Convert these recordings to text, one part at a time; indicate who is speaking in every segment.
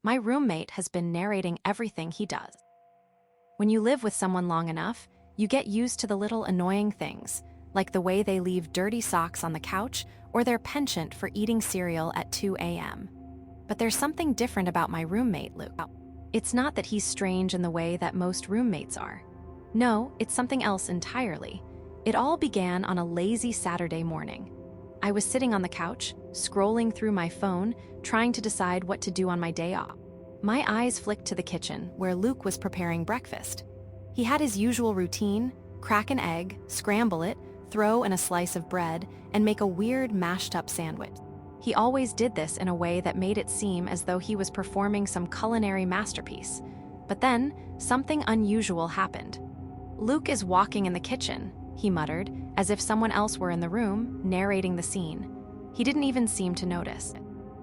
Speaker 1: My roommate has been narrating everything he does. When you live with someone long enough, you get used to the little annoying things, like the way they leave dirty socks on the couch or their penchant for eating cereal at 2 a.m. But there's something different about my roommate, Luke. It's not that he's strange in the way that most roommates are. No, it's something else entirely. It all began on a lazy Saturday morning. I was sitting on the couch, scrolling through my phone, trying to decide what to do on my day off. My eyes flicked to the kitchen, where Luke was preparing breakfast. He had his usual routine: crack an egg, scramble it, throw in a slice of bread, and make a weird mashed-up sandwich. He always did this in a way that made it seem as though he was performing some culinary masterpiece. But then, something unusual happened. "Luke is walking in the kitchen," he muttered, as if someone else were in the room, narrating the scene. He didn't even seem to notice.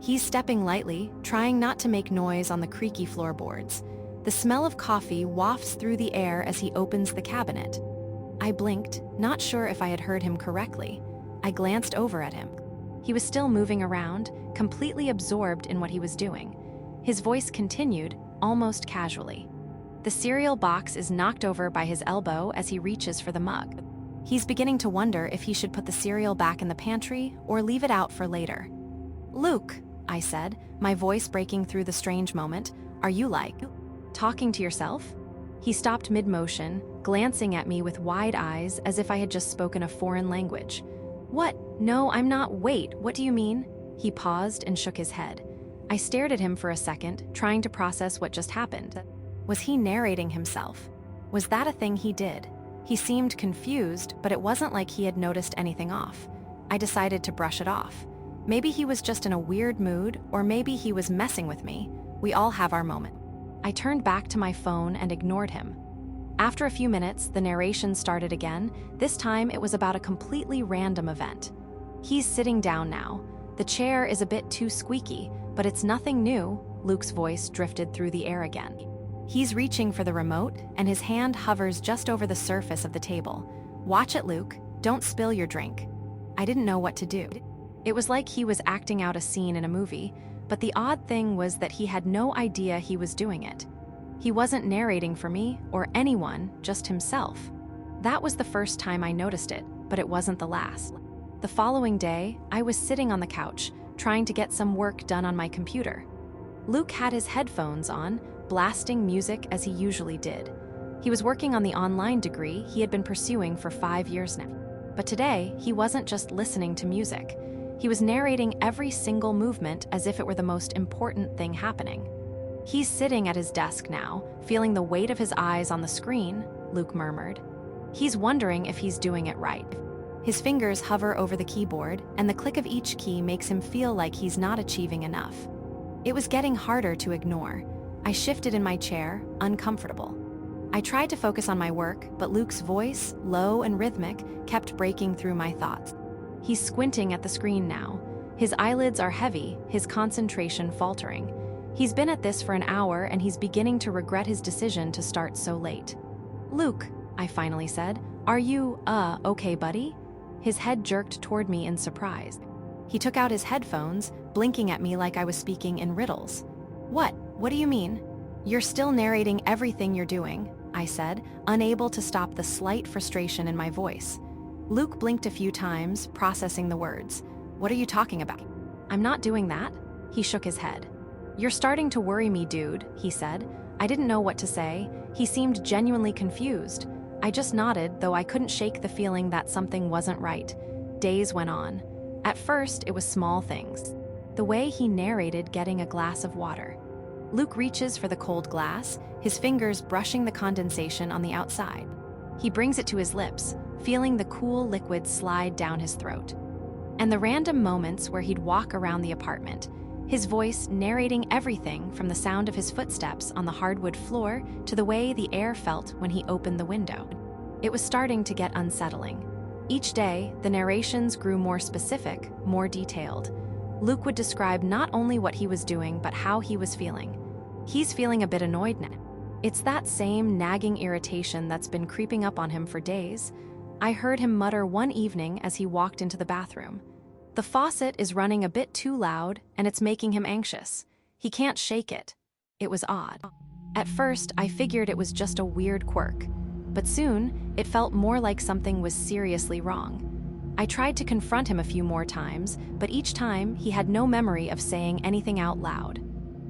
Speaker 1: He's stepping lightly, trying not to make noise on the creaky floorboards. The smell of coffee wafts through the air as he opens the cabinet. I blinked, not sure if I had heard him correctly. I glanced over at him. He was still moving around, completely absorbed in what he was doing. His voice continued, almost casually. The cereal box is knocked over by his elbow as he reaches for the mug. He's beginning to wonder if he should put the cereal back in the pantry or leave it out for later. "Luke," I said, my voice breaking through the strange moment, "are you talking to yourself?" He stopped mid-motion, glancing at me with wide eyes as if I had just spoken a foreign language. "What? No, I'm not. Wait, what do you mean?" He paused and shook his head. I stared at him for a second, trying to process what just happened. Was he narrating himself? Was that a thing he did? He seemed confused, but it wasn't like he had noticed anything off. I decided to brush it off. Maybe he was just in a weird mood, or maybe he was messing with me. We all have our moment. I turned back to my phone and ignored him. After a few minutes, the narration started again. This time it was about a completely random event. "He's sitting down now. The chair is a bit too squeaky, but it's nothing new." Luke's voice drifted through the air again. "He's reaching for the remote, and his hand hovers just over the surface of the table. Watch it, Luke. Don't spill your drink." I didn't know what to do. It was like he was acting out a scene in a movie, but the odd thing was that he had no idea he was doing it. He wasn't narrating for me or anyone, just himself. That was the first time I noticed it, but it wasn't the last. The following day, I was sitting on the couch, trying to get some work done on my computer. Luke had his headphones on, blasting music as he usually did. He was working on the online degree he had been pursuing for 5 years now. But today, he wasn't just listening to music. He was narrating every single movement as if it were the most important thing happening. "He's sitting at his desk now, feeling the weight of his eyes on the screen," Luke murmured. "He's wondering if he's doing it right." His fingers hover over the keyboard, and the click of each key makes him feel like he's not achieving enough. It was getting harder to ignore. I shifted in my chair, uncomfortable. I tried to focus on my work, but Luke's voice, low and rhythmic, kept breaking through my thoughts. He's squinting at the screen now. His eyelids are heavy, his concentration faltering. He's been at this for an hour, and he's beginning to regret his decision to start so late. "Luke," I finally said, "are you, okay, buddy?" His head jerked toward me in surprise. He took out his headphones, blinking at me like I was speaking in riddles. What do you mean?" "You're still narrating everything you're doing," I said, unable to stop the slight frustration in my voice. Luke blinked a few times, processing the words. "What are you talking about?" "I'm not doing that." He shook his head. "You're starting to worry me, dude," he said. I didn't know what to say. He seemed genuinely confused. I just nodded, though I couldn't shake the feeling that something wasn't right. Days went on. At first, it was small things. The way he narrated getting a glass of water. Luke reaches for the cold glass, his fingers brushing the condensation on the outside. He brings it to his lips, feeling the cool liquid slide down his throat. And the random moments where he'd walk around the apartment, his voice narrating everything from the sound of his footsteps on the hardwood floor to the way the air felt when he opened the window. It was starting to get unsettling. Each day, the narrations grew more specific, more detailed. Luke would describe not only what he was doing, but how he was feeling. He's feeling a bit annoyed now. It's that same nagging irritation that's been creeping up on him for days. I heard him mutter one evening as he walked into the bathroom. "The faucet is running a bit too loud, and it's making him anxious. He can't shake it." It was odd. At first, I figured it was just a weird quirk, but soon, it felt more like something was seriously wrong. I tried to confront him a few more times, but each time, he had no memory of saying anything out loud.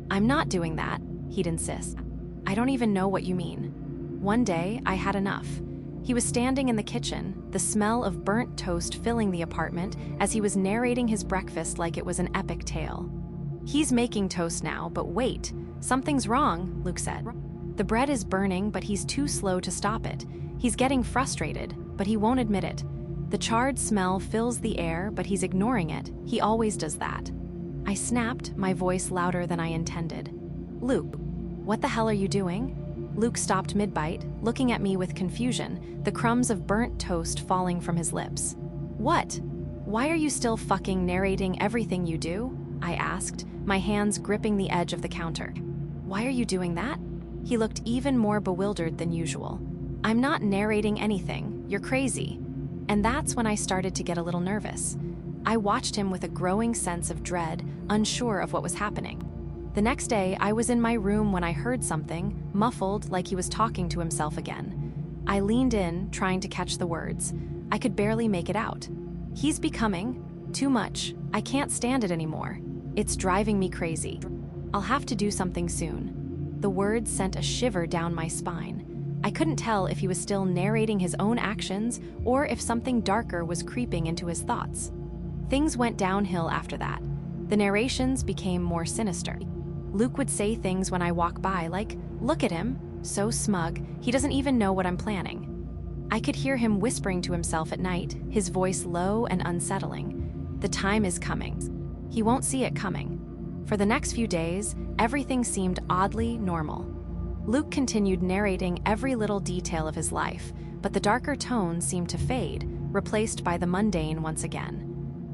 Speaker 1: "I'm not doing that," he'd insist. "I don't even know what you mean." One day, I had enough. He was standing in the kitchen, the smell of burnt toast filling the apartment as he was narrating his breakfast like it was an epic tale. "He's making toast now, but wait, something's wrong," Luke said. "The bread is burning, but he's too slow to stop it. He's getting frustrated, but he won't admit it. The charred smell fills the air, but he's ignoring it. He always does that." I snapped, my voice louder than I intended. "Luke, what the hell are you doing?" Luke stopped mid-bite, looking at me with confusion, the crumbs of burnt toast falling from his lips. "What? Why are you still fucking narrating everything you do?" I asked, my hands gripping the edge of the counter. "Why are you doing that?" He looked even more bewildered than usual. "I'm not narrating anything. You're crazy." And that's when I started to get a little nervous. I watched him with a growing sense of dread, unsure of what was happening. The next day, I was in my room when I heard something, muffled like he was talking to himself again. I leaned in, trying to catch the words. I could barely make it out. "He's becoming too much. I can't stand it anymore. It's driving me crazy. I'll have to do something soon." The words sent a shiver down my spine. I couldn't tell if he was still narrating his own actions or if something darker was creeping into his thoughts. Things went downhill after that. The narrations became more sinister. Luke would say things when I walk by like, "Look at him, so smug, he doesn't even know what I'm planning." I could hear him whispering to himself at night, his voice low and unsettling. "The time is coming. He won't see it coming." For the next few days, everything seemed oddly normal. Luke continued narrating every little detail of his life, but the darker tone seemed to fade, replaced by the mundane once again.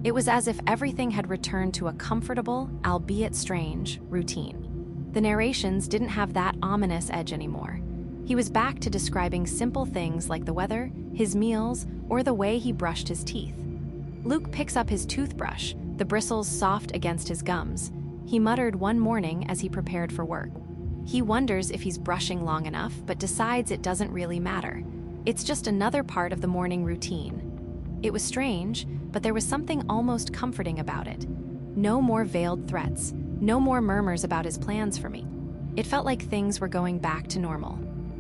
Speaker 1: It was as if everything had returned to a comfortable, albeit strange, routine. The narrations didn't have that ominous edge anymore. He was back to describing simple things like the weather, his meals, or the way he brushed his teeth. Luke picks up his toothbrush, the bristles soft against his gums. He muttered one morning as he prepared for work. He wonders if he's brushing long enough, but decides it doesn't really matter. It's just another part of the morning routine. It was strange, but there was something almost comforting about it. No more veiled threats, no more murmurs about his plans for me. It felt like things were going back to normal.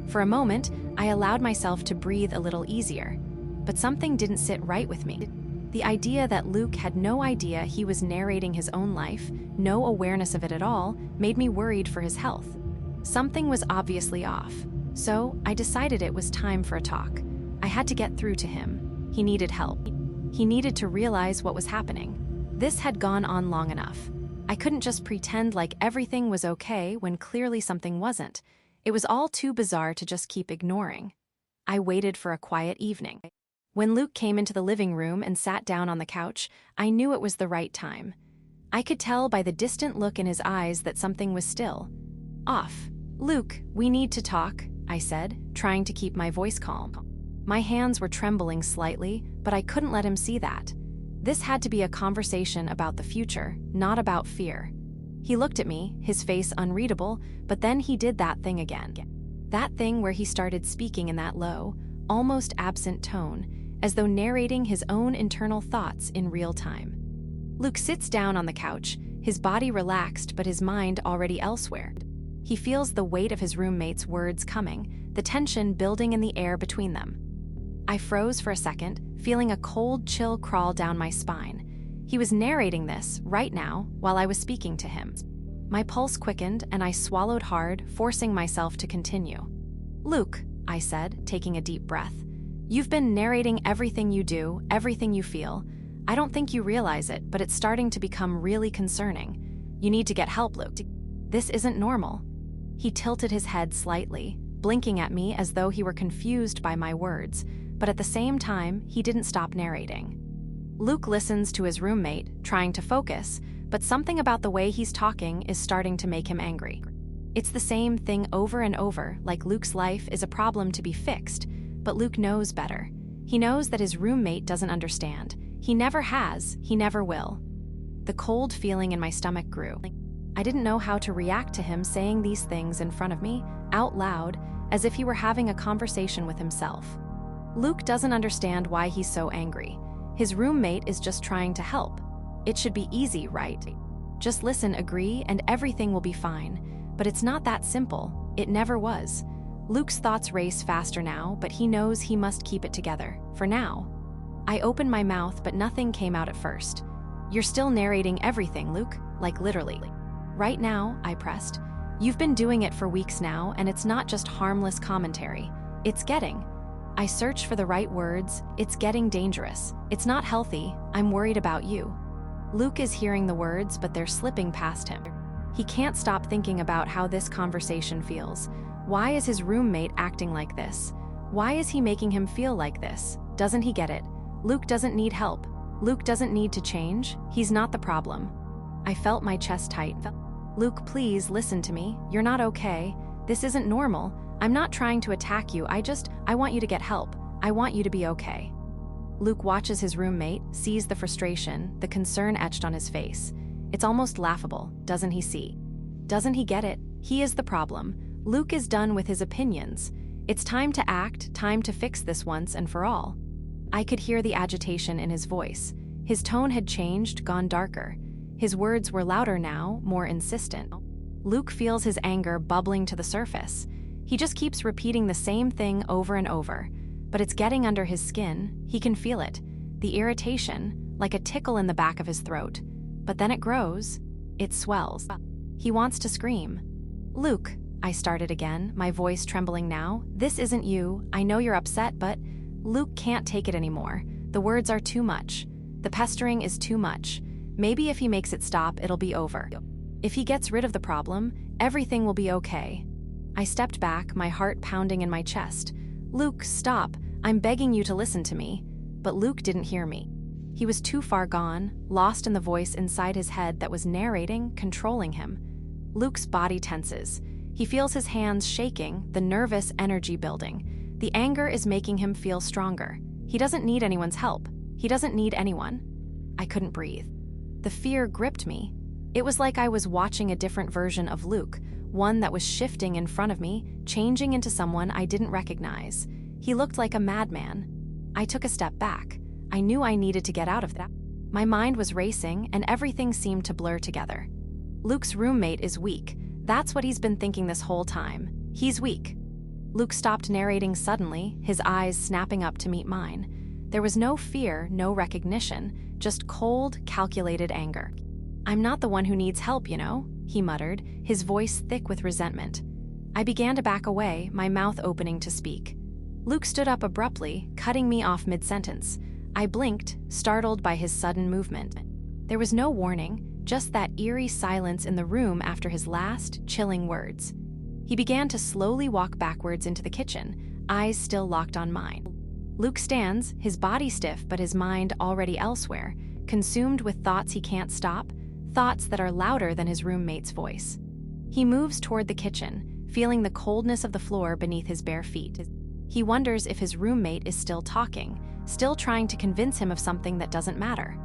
Speaker 1: For a moment, I allowed myself to breathe a little easier, but something didn't sit right with me. The idea that Luke had no idea he was narrating his own life, no awareness of it at all, made me worried for his health. Something was obviously off, so I decided it was time for a talk. I had to get through to him. He needed help. He needed to realize what was happening. This had gone on long enough. I couldn't just pretend like everything was okay when clearly something wasn't. It was all too bizarre to just keep ignoring. I waited for a quiet evening. When Luke came into the living room and sat down on the couch, I knew it was the right time. I could tell by the distant look in his eyes that something was still off. "Luke, we need to talk," I said, trying to keep my voice calm. My hands were trembling slightly, but I couldn't let him see that. This had to be a conversation about the future, not about fear. He looked at me, his face unreadable, but then he did that thing again. That thing where he started speaking in that low, almost absent tone, as though narrating his own internal thoughts in real time. Luke sits down on the couch, his body relaxed but his mind already elsewhere. He feels the weight of his roommate's words coming, the tension building in the air between them. I froze for a second, feeling a cold chill crawl down my spine. He was narrating this, right now, while I was speaking to him. My pulse quickened and I swallowed hard, forcing myself to continue. "Luke," I said, taking a deep breath, "you've been narrating everything you do, everything you feel. I don't think you realize it, but it's starting to become really concerning. You need to get help, Luke. This isn't normal." He tilted his head slightly, blinking at me as though he were confused by my words, but at the same time, he didn't stop narrating. Luke listens to his roommate, trying to focus, but something about the way he's talking is starting to make him angry. It's the same thing over and over, like Luke's life is a problem to be fixed, but Luke knows better. He knows that his roommate doesn't understand. He never has, he never will. The cold feeling in my stomach grew. I didn't know how to react to him saying these things in front of me, out loud, as if he were having a conversation with himself. Luke doesn't understand why he's so angry. His roommate is just trying to help. It should be easy, right? Just listen, agree, and everything will be fine. But it's not that simple. It never was. Luke's thoughts race faster now, but he knows he must keep it together, for now. I opened my mouth, but nothing came out at first. You're still narrating everything, Luke, like literally. Right now, I pressed. You've been doing it for weeks now, and it's not just harmless commentary. It's getting. I searched for the right words. It's getting dangerous. It's not healthy. I'm worried about you. Luke is hearing the words, but they're slipping past him. He can't stop thinking about how this conversation feels. Why is his roommate acting like this? Why is he making him feel like this? Doesn't he get it? Luke doesn't need help. Luke doesn't need to change. He's not the problem. I felt my chest tighten. Luke, please listen to me. You're not okay. This isn't normal. I'm not trying to attack you. I want you to get help. I want you to be okay. Luke watches his roommate, sees the frustration, the concern etched on his face. It's almost laughable, doesn't he see? Doesn't he get it? He is the problem. Luke is done with his opinions. It's time to act, time to fix this once and for all. I could hear the agitation in his voice. His tone had changed, gone darker. His words were louder now, more insistent. Luke feels his anger bubbling to the surface. He just keeps repeating the same thing over and over. But it's getting under his skin. He can feel it. The irritation, like a tickle in the back of his throat. But then it grows. It swells. He wants to scream. Luke, I started again, my voice trembling now. This isn't you. I know you're upset, but Luke can't take it anymore. The words are too much. The pestering is too much. Maybe if he makes it stop, it'll be over. If he gets rid of the problem, everything will be okay. I stepped back, my heart pounding in my chest. Luke, stop. I'm begging you to listen to me. But Luke didn't hear me. He was too far gone, lost in the voice inside his head that was narrating, controlling him. Luke's body tenses. He feels his hands shaking, the nervous energy building. The anger is making him feel stronger. He doesn't need anyone's help. He doesn't need anyone. I couldn't breathe. The fear gripped me. It was like I was watching a different version of Luke, one that was shifting in front of me, changing into someone I didn't recognize. He looked like a madman. I took a step back. I knew I needed to get out of that. My mind was racing, and everything seemed to blur together. Luke's roommate is weak. That's what he's been thinking this whole time. He's weak. Luke stopped narrating suddenly, his eyes snapping up to meet mine. There was no fear, no recognition, just cold, calculated anger. I'm not the one who needs help, you know, he muttered, his voice thick with resentment. I began to back away, my mouth opening to speak. Luke stood up abruptly, cutting me off mid-sentence. I blinked, startled by his sudden movement. There was no warning, just that eerie silence in the room after his last, chilling words. He began to slowly walk backwards into the kitchen, eyes still locked on mine. Luke stands, his body stiff but his mind already elsewhere, consumed with thoughts he can't stop, thoughts that are louder than his roommate's voice. He moves toward the kitchen, feeling the coldness of the floor beneath his bare feet. He wonders if his roommate is still talking, still trying to convince him of something that doesn't matter.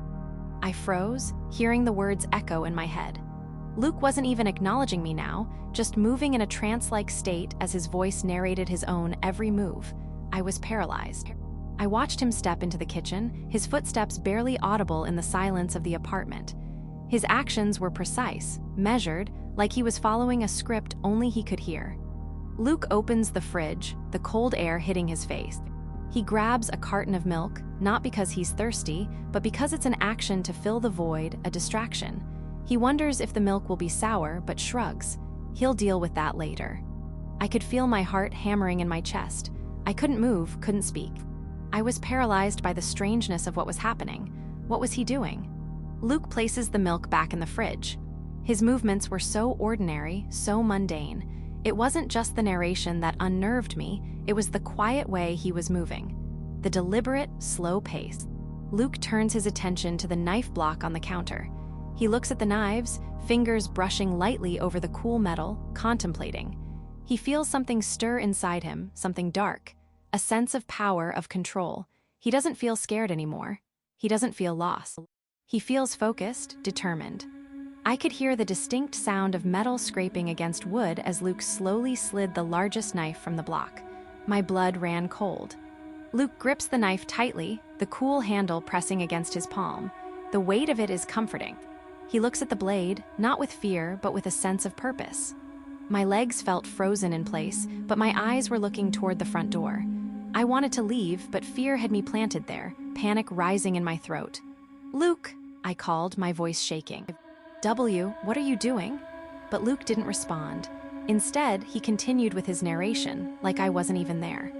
Speaker 1: I froze, hearing the words echo in my head. Luke wasn't even acknowledging me now, just moving in a trance-like state as his voice narrated his own every move. I was paralyzed. I watched him step into the kitchen, his footsteps barely audible in the silence of the apartment. His actions were precise, measured, like he was following a script only he could hear. Luke opens the fridge, the cold air hitting his face. He grabs a carton of milk, not because he's thirsty, but because it's an action to fill the void, a distraction. He wonders if the milk will be sour, but shrugs. He'll deal with that later. I could feel my heart hammering in my chest. I couldn't move, couldn't speak. I was paralyzed by the strangeness of what was happening. What was he doing? Luke places the milk back in the fridge. His movements were so ordinary, so mundane. It wasn't just the narration that unnerved me, it was the quiet way he was moving. The deliberate, slow pace. Luke turns his attention to the knife block on the counter. He looks at the knives, fingers brushing lightly over the cool metal, contemplating. He feels something stir inside him, something dark. A sense of power, of control. He doesn't feel scared anymore. He doesn't feel lost. He feels focused, determined. I could hear the distinct sound of metal scraping against wood as Luke slowly slid the largest knife from the block. My blood ran cold. Luke grips the knife tightly, the cool handle pressing against his palm. The weight of it is comforting. He looks at the blade, not with fear, but with a sense of purpose. My legs felt frozen in place, but my eyes were looking toward the front door. I wanted to leave, but fear had me planted there, panic rising in my throat. "Luke," I called, my voice shaking. "W, what are you doing?" But Luke didn't respond. Instead, he continued with his narration, like I wasn't even there.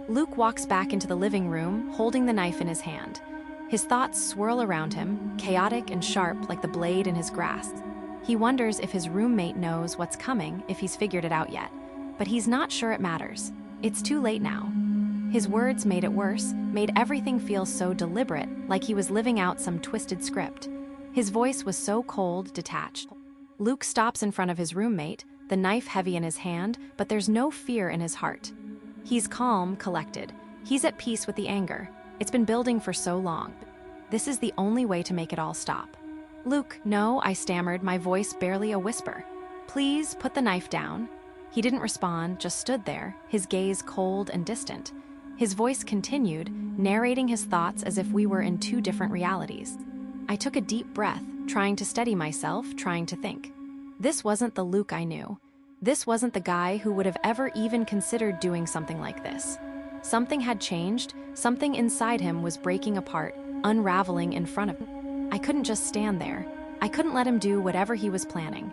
Speaker 1: Luke walks back into the living room, holding the knife in his hand. His thoughts swirl around him, chaotic and sharp like the blade in his grasp. He wonders if his roommate knows what's coming, if he's figured it out yet. But he's not sure it matters. It's too late now. His words made it worse, made everything feel so deliberate, like he was living out some twisted script. His voice was so cold, detached. Luke stops in front of his roommate, the knife heavy in his hand, but there's no fear in his heart. He's calm, collected. He's at peace with the anger. It's been building for so long. This is the only way to make it all stop. "Luke, no," I stammered, my voice barely a whisper. "Please put the knife down." He didn't respond, just stood there, his gaze cold and distant. His voice continued, narrating his thoughts as if we were in two different realities. I took a deep breath, trying to steady myself, trying to think. This wasn't the Luke I knew. This wasn't the guy who would have ever even considered doing something like this. Something had changed, something inside him was breaking apart, unraveling in front of me. I couldn't just stand there. I couldn't let him do whatever he was planning.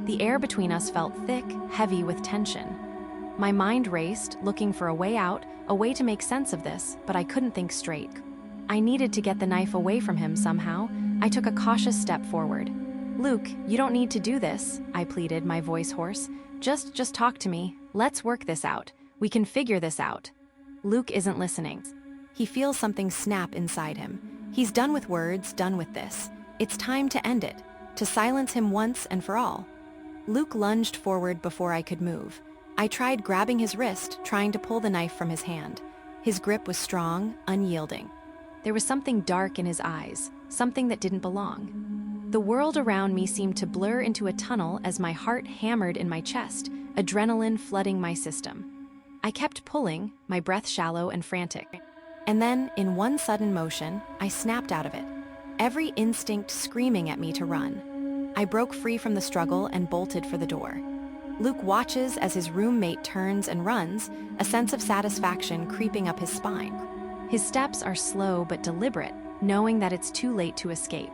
Speaker 1: The air between us felt thick, heavy with tension. My mind raced, looking for a way out, a way to make sense of this, but I couldn't think straight. I needed to get the knife away from him somehow. I took a cautious step forward. "Luke, you don't need to do this," I pleaded, my voice hoarse. Just talk to me. Let's work this out. We can figure this out." Luke isn't listening. He feels something snap inside him. He's done with words, done with this. It's time to end it, to silence him once and for all. Luke lunged forward before I could move. I tried grabbing his wrist, trying to pull the knife from his hand. His grip was strong, unyielding. There was something dark in his eyes, something that didn't belong. The world around me seemed to blur into a tunnel as my heart hammered in my chest, adrenaline flooding my system. I kept pulling, my breath shallow and frantic. And then, in one sudden motion, I snapped out of it, every instinct screaming at me to run. I broke free from the struggle and bolted for the door. Luke watches as his roommate turns and runs, a sense of satisfaction creeping up his spine. His steps are slow but deliberate, knowing that it's too late to escape.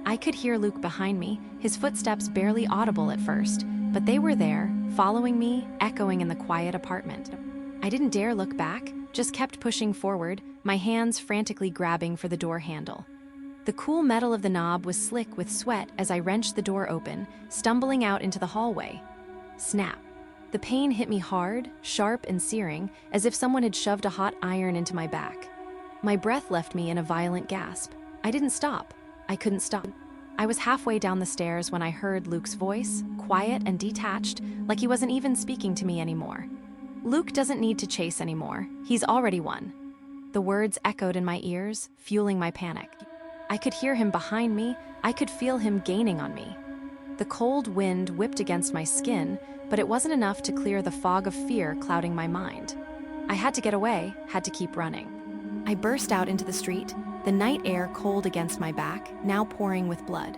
Speaker 1: I could hear Luke behind me, his footsteps barely audible at first, but they were there, following me, echoing in the quiet apartment. I didn't dare look back, just kept pushing forward, my hands frantically grabbing for the door handle. The cool metal of the knob was slick with sweat as I wrenched the door open, stumbling out into the hallway. Snap. The pain hit me hard, sharp and searing, as if someone had shoved a hot iron into my back. My breath left me in a violent gasp. I didn't stop. I couldn't stop. I was halfway down the stairs when I heard Luke's voice, quiet and detached, like he wasn't even speaking to me anymore. "Luke doesn't need to chase anymore. He's already won." The words echoed in my ears, fueling my panic. I could hear him behind me. I could feel him gaining on me. The cold wind whipped against my skin, but it wasn't enough to clear the fog of fear clouding my mind. I had to get away, had to keep running. I burst out into the street, the night air cold against my back, now pouring with blood.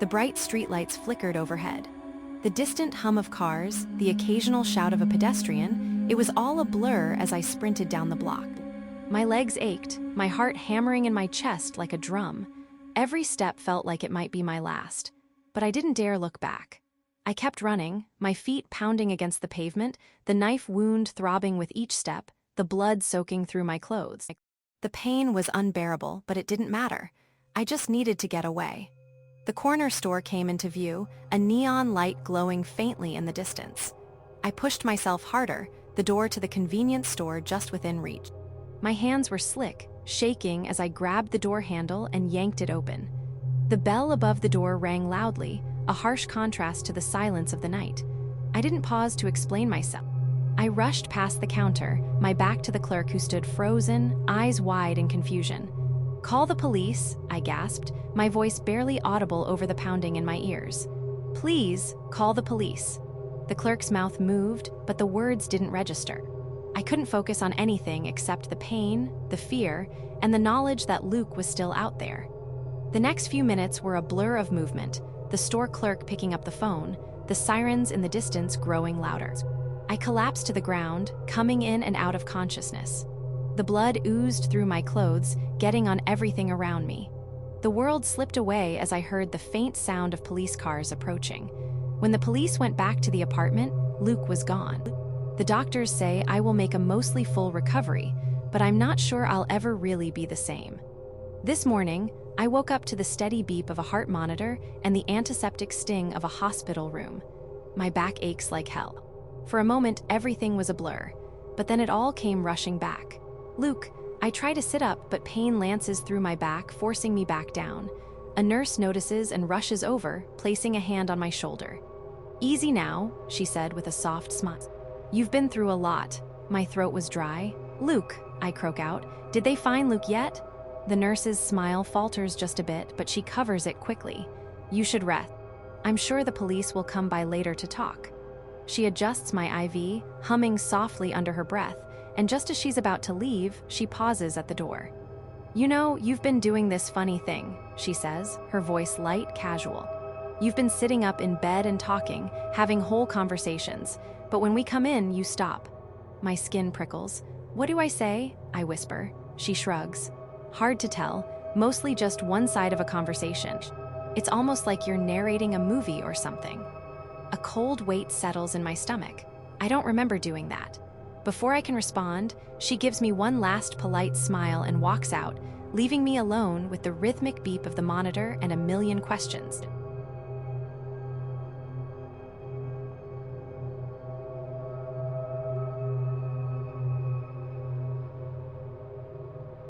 Speaker 1: The bright streetlights flickered overhead. The distant hum of cars, the occasional shout of a pedestrian, it was all a blur as I sprinted down the block. My legs ached, my heart hammering in my chest like a drum. Every step felt like it might be my last, but I didn't dare look back. I kept running, my feet pounding against the pavement, the knife wound throbbing with each step, the blood soaking through my clothes. The pain was unbearable, but it didn't matter. I just needed to get away. The corner store came into view, a neon light glowing faintly in the distance. I pushed myself harder, the door to the convenience store just within reach. My hands were slick, shaking as I grabbed the door handle and yanked it open. The bell above the door rang loudly, a harsh contrast to the silence of the night. I didn't pause to explain myself. I rushed past the counter, my back to the clerk who stood frozen, eyes wide in confusion. "Call the police," I gasped, my voice barely audible over the pounding in my ears. "Please, call the police." The clerk's mouth moved, but the words didn't register. I couldn't focus on anything except the pain, the fear, and the knowledge that Luke was still out there. The next few minutes were a blur of movement, the store clerk picking up the phone, the sirens in the distance growing louder. I collapsed to the ground, coming in and out of consciousness. The blood oozed through my clothes, getting on everything around me. The world slipped away as I heard the faint sound of police cars approaching. When the police went back to the apartment, Luke was gone. The doctors say I will make a mostly full recovery, but I'm not sure I'll ever really be the same. This morning, I woke up to the steady beep of a heart monitor and the antiseptic sting of a hospital room. My back aches like hell. For a moment, everything was a blur, but then it all came rushing back. "Luke," I try to sit up, but pain lances through my back, forcing me back down. A nurse notices and rushes over, placing a hand on my shoulder. "Easy now," she said with a soft smile. "You've been through a lot." My throat was dry. "Luke," I croak out, "did they find Luke yet?" The nurse's smile falters just a bit, but she covers it quickly. "You should rest. I'm sure the police will come by later to talk." She adjusts my IV, humming softly under her breath, and just as she's about to leave, she pauses at the door. "You know, you've been doing this funny thing," she says, her voice light, casual. "You've been sitting up in bed and talking, having whole conversations, but when we come in, you stop." My skin prickles. "What do I say?" I whisper. She shrugs. "Hard to tell, mostly just one side of a conversation. It's almost like you're narrating a movie or something." A cold weight settles in my stomach. I don't remember doing that. Before I can respond, she gives me one last polite smile and walks out, leaving me alone with the rhythmic beep of the monitor and a million questions.